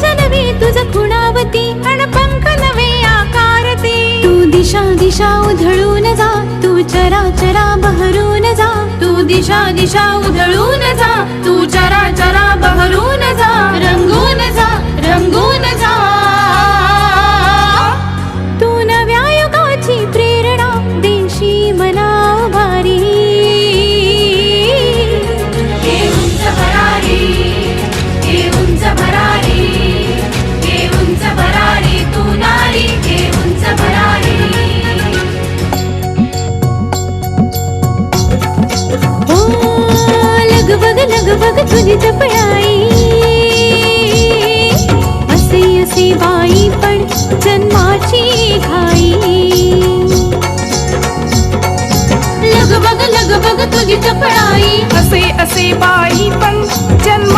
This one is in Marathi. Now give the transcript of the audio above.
जनवी तुझ खुणावती अन पंख नवे आकारते तू दिशा दिशा उधळून जा तू चरा चरा बहरून जा तू दिशा दिशा उधळून जा तू चरा चरा बहरून जा रंगून जा रंगून जा तू नव्या युगाची प्रेरणा देशी मला भारी हे उंच भरारी हे उंच भरारी हे उंच भरारी तू नारी हे उंच भरारी लगबग तुझी चपळाई असे असे बाई पण जन्माची घाई लगबग तुझी चपळाई असे असे बाई पण जन्म